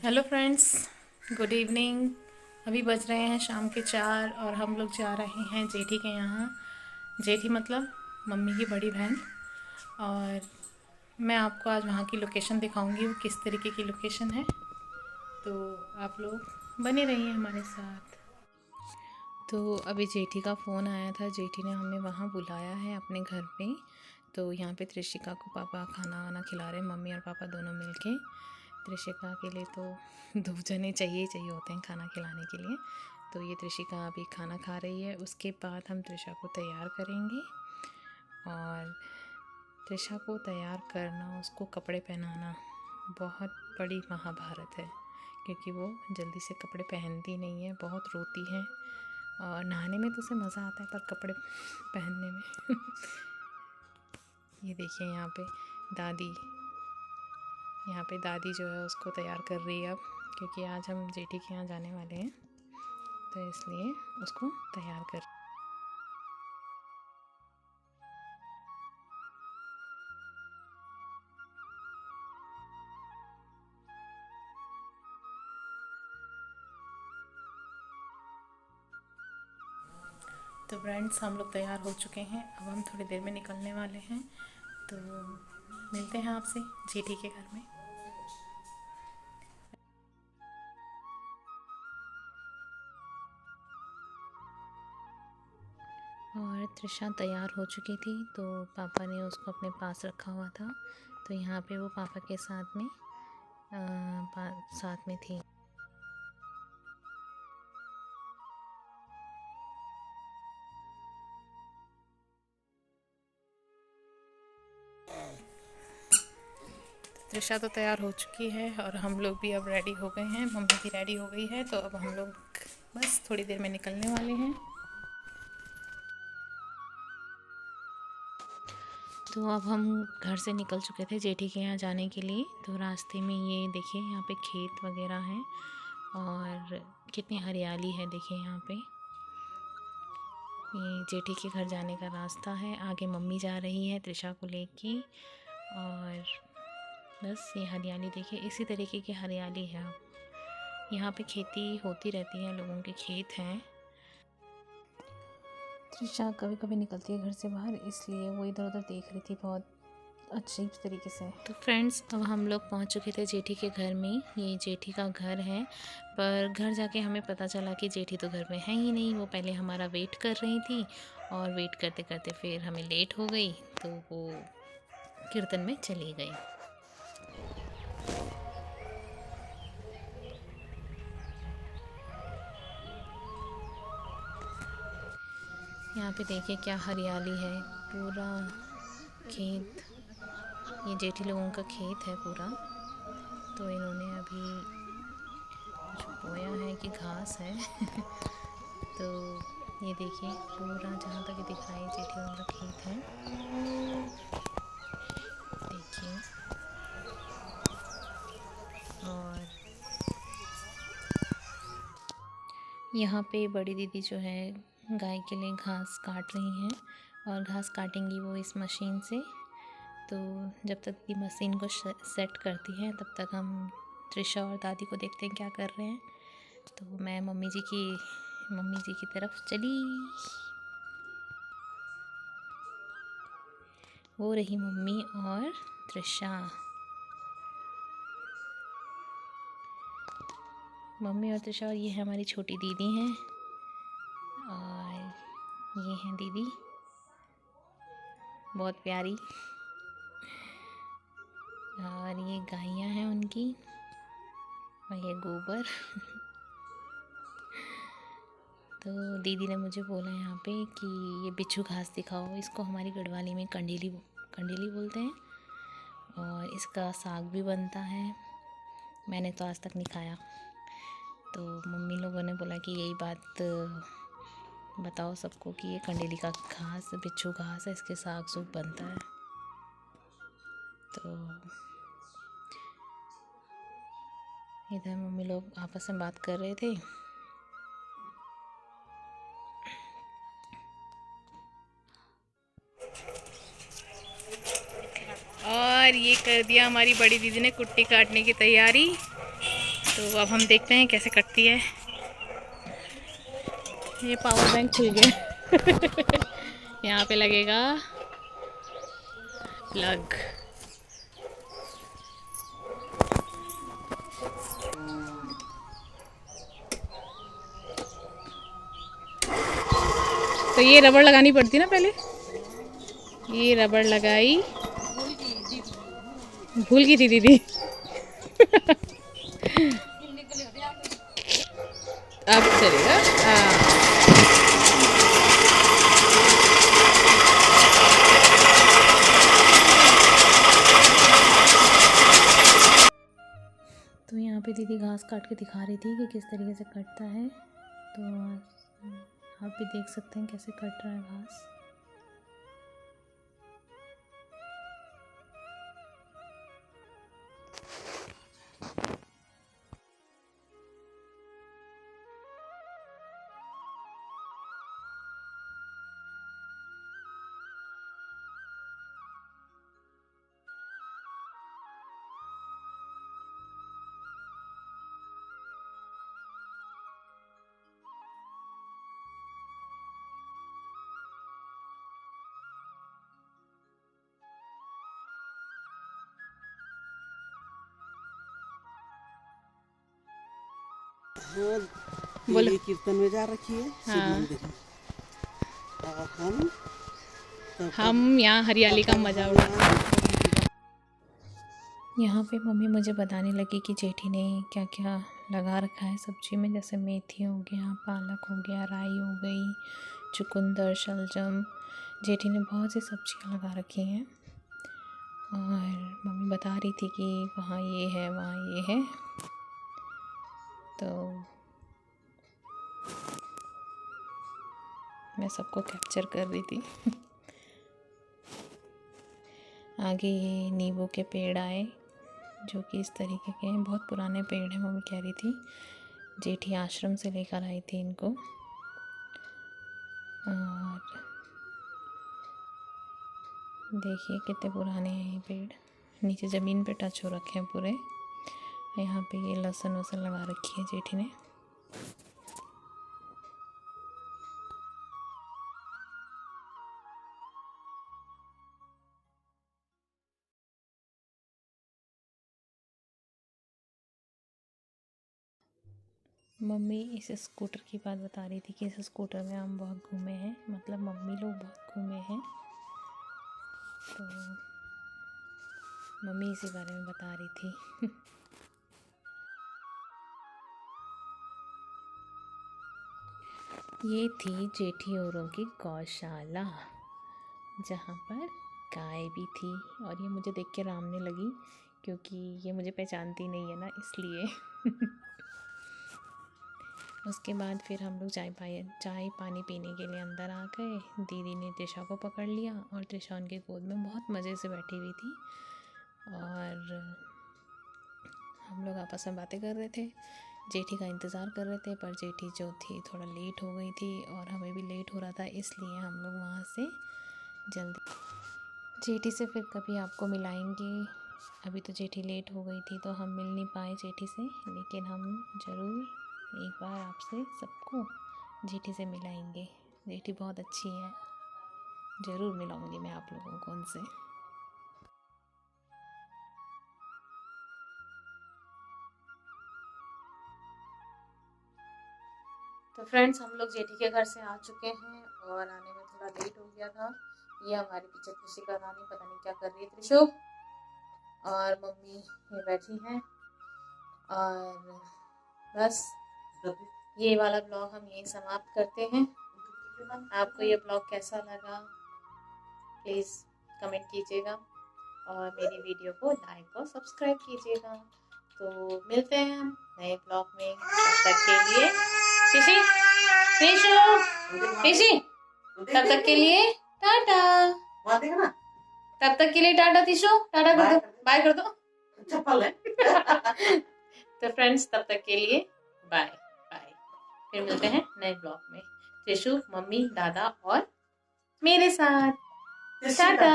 Hello friends, good evening. अभी बज रहे हैं शाम के 4 और हम लोग जा रहे हैं जेठी के यहाँ। जेठी मतलब मम्मी की बड़ी बहन। और मैं आपको आज वहाँ की लोकेशन दिखाऊंगी, वो किस तरीके की लोकेशन है। तो आप लोग बने रहिए हमारे साथ। तो अभी जेठी का फ़ोन आया था, जेठी ने हमें वहाँ बुलाया है अपने घर पे। तो यहाँ पे त्रिशिका को पापा खाना वाना खिला रहे हैं, मम्मी और पापा दोनों मिलके। त्रिशिका के लिए तो 2 जने चाहिए ही चाहिए होते हैं खाना खिलाने के लिए। तो ये त्रिशिका अभी खाना खा रही है, उसके बाद हम त्रिशा को तैयार करेंगे। और त्रिशा को तैयार करना, उसको कपड़े पहनाना बहुत बड़ी महाभारत है, क्योंकि वो जल्दी से कपड़े पहनती नहीं है, बहुत रोती है। और नहाने में तो उसे मज़ा आता है, पर कपड़े पहनने में ये देखिए यहाँ पे दादी जो है उसको तैयार कर रही है अब, क्योंकि आज हम जेठी के यहाँ जाने वाले हैं, तो इसलिए उसको तैयार कर। तो फ्रेंड्स, हम लोग तैयार हो चुके हैं, अब हम थोड़ी देर में निकलने वाले हैं। तो मिलते हैं आपसे जेठी के घर में। और त्रिशा तैयार हो चुकी थी, तो पापा ने उसको अपने पास रखा हुआ था। तो यहाँ पे वो पापा के साथ में थी। त्रिशा तो तैयार हो चुकी है और हम लोग भी अब रेडी हो गए हैं, मम्मी भी रेडी हो गई है। तो अब हम लोग बस थोड़ी देर में निकलने वाले हैं। तो अब हम घर से निकल चुके थे जेठी के यहाँ जाने के लिए। तो रास्ते में ये देखिए, यहाँ पे खेत वगैरह हैं और कितनी हरियाली है। देखिए यहाँ पे ये जेठी के घर जाने का रास्ता है। आगे मम्मी जा रही है त्रिशा को लेके। और बस ये हरियाली देखिए, इसी तरीके की हरियाली है। यहाँ पे खेती होती रहती है, लोगों के खेत हैं। त्रिशा कभी कभी निकलती है घर से बाहर, इसलिए वो इधर उधर देख रही थी बहुत अच्छी तरीके से। तो फ्रेंड्स, अब हम लोग पहुंच चुके थे जेठी के घर में। ये जेठी का घर है, पर घर जाके हमें पता चला कि जेठी तो घर में है ही नहीं। वो पहले हमारा वेट कर रही थी और वेट करते करते फिर हमें लेट हो गई, तो वो कीर्तन में चली गई। यहाँ पे देखिए क्या हरियाली है, पूरा खेत। ये जेठी लोगों का खेत है पूरा। तो इन्होंने अभी कुछ बोया है कि घास है तो ये देखिए पूरा जहाँ तक दिख रहा है जेठी लोगों का खेत है। देखिए, और यहाँ पे बड़ी दीदी जो है गाय के लिए घास काट रही हैं, और घास काटेंगी वो इस मशीन से। तो जब तक ये मशीन को सेट करती है, तब तक हम त्रिशा और दादी को देखते हैं क्या कर रहे हैं। तो मैं मम्मी जी की तरफ चली। वो रही मम्मी और त्रिशा। मम्मी और त्रिशा, और ये है हमारी छोटी दीदी हैं, और ये हैं दीदी बहुत प्यारी। और ये गायें हैं उनकी, और ये गोबर तो दीदी ने मुझे बोला यहाँ पे कि ये बिच्छू घास दिखाओ। इसको हमारी गढ़वाली में कंडीली बोलते हैं, और इसका साग भी बनता है। मैंने तो आज तक नहीं खाया। तो मम्मी लोगों ने बोला कि यही बात बताओ सबको कि ये कंडीली का घास, बिच्छू घास है, इसके साग सूप बनता है। तो इधर मम्मी लोग आपस में बात कर रहे थे। और ये कर दिया हमारी बड़ी दीदी ने कुट्टी काटने की तैयारी। तो अब हम देखते हैं कैसे कटती है। ये पावर बैंक खुल गया। यहाँ पे लगेगा प्लग। तो ये रबड़ लगानी पड़ती ना पहले। ये रबड़ लगाई, भूल गई थी दीदी। अब चलेगा। हाँ, तो यहाँ पे दीदी घास काट के दिखा रही थी कि किस तरीके से कटता है। तो आप भी देख सकते हैं कैसे कट रहा है घास। बोलो, कीर्तन में जा रखी है। हाँ, हम यहाँ हरियाली का मज़ा उड़ा। यहाँ पे मम्मी मुझे बताने लगी कि जेठी ने क्या क्या लगा रखा है सब्जी में, जैसे मेथी हो गया, पालक हो गया, राई हो गई, चुकंदर, शलजम। जेठी ने बहुत सी सब्जियाँ लगा रखी हैं और मम्मी बता रही थी कि वहाँ ये है, वहाँ ये है। तो मैं सबको कैप्चर कर रही थी। आगे ये नींबू के पेड़ आए जो कि इस तरीके के हैं, बहुत पुराने पेड़ हैं। मम्मी कह रही थी जेठी आश्रम से लेकर आई थी इनको। और देखिए कितने पुराने हैं ये पेड़, नीचे ज़मीन पे टच हो रखे हैं पूरे। यहाँ पे ये लहसुन वसन लगा रखी है जेठी ने। मम्मी इस स्कूटर की बात बता रही थी कि इस स्कूटर में हम बहुत घूमे हैं, मतलब मम्मी लोग बहुत घूमे हैं। तो मम्मी इसी बारे में बता रही थी। ये थी जेठी औरों की गौशाला, जहाँ पर गाय भी थी। और ये मुझे देख के रामने लगी क्योंकि ये मुझे पहचानती नहीं है ना, इसलिए। उसके बाद फिर हम लोग चाय पानी पीने के लिए अंदर आ गए। दीदी ने त्रिशा को पकड़ लिया और त्रिशा उनकी गोद में बहुत मज़े से बैठी हुई थी। और हम लोग आपस में बातें कर रहे थे, जेठी का इंतज़ार कर रहे थे। पर जेठी जो थी थोड़ा लेट हो गई थी और हमें भी लेट हो रहा था, इसलिए हम लोग वहाँ से जल्दी। जेठी से फिर कभी आपको मिलाएंगे। अभी तो जेठी लेट हो गई थी तो हम मिल नहीं पाए जेठी से, लेकिन हम ज़रूर एक बार आपसे सबको जेठी से मिलाएंगे। जेठी बहुत अच्छी है, ज़रूर मिलाऊंगी मैं आप लोगों को उनसे। तो फ्रेंड्स, हम लोग जेठी के घर से आ चुके हैं और आने में थोड़ा लेट हो गया था। ये हमारे पीछे खुशी का रानी पता नहीं क्या कर रही है त्रिशु, और मम्मी ये बैठी हैं। और बस ये वाला ब्लॉग हम यहीं समाप्त करते हैं। आपको ये ब्लॉग कैसा लगा प्लीज़ कमेंट कीजिएगा और मेरी वीडियो को लाइक और सब्सक्राइब कीजिएगा। तो मिलते हैं हम नए ब्लॉग में, तब तक के लिए तब तक के लिए टाटा। तब तक के लिए टाटा तिशु, टाटा कर दो, बाय कर दो। चप्पल है। तो फ्रेंड्स, तब तक के लिए बाय बाय। फिर मिलते हैं नए ब्लॉग में, तिशु, मम्मी, दादा और मेरे साथ। टाटा।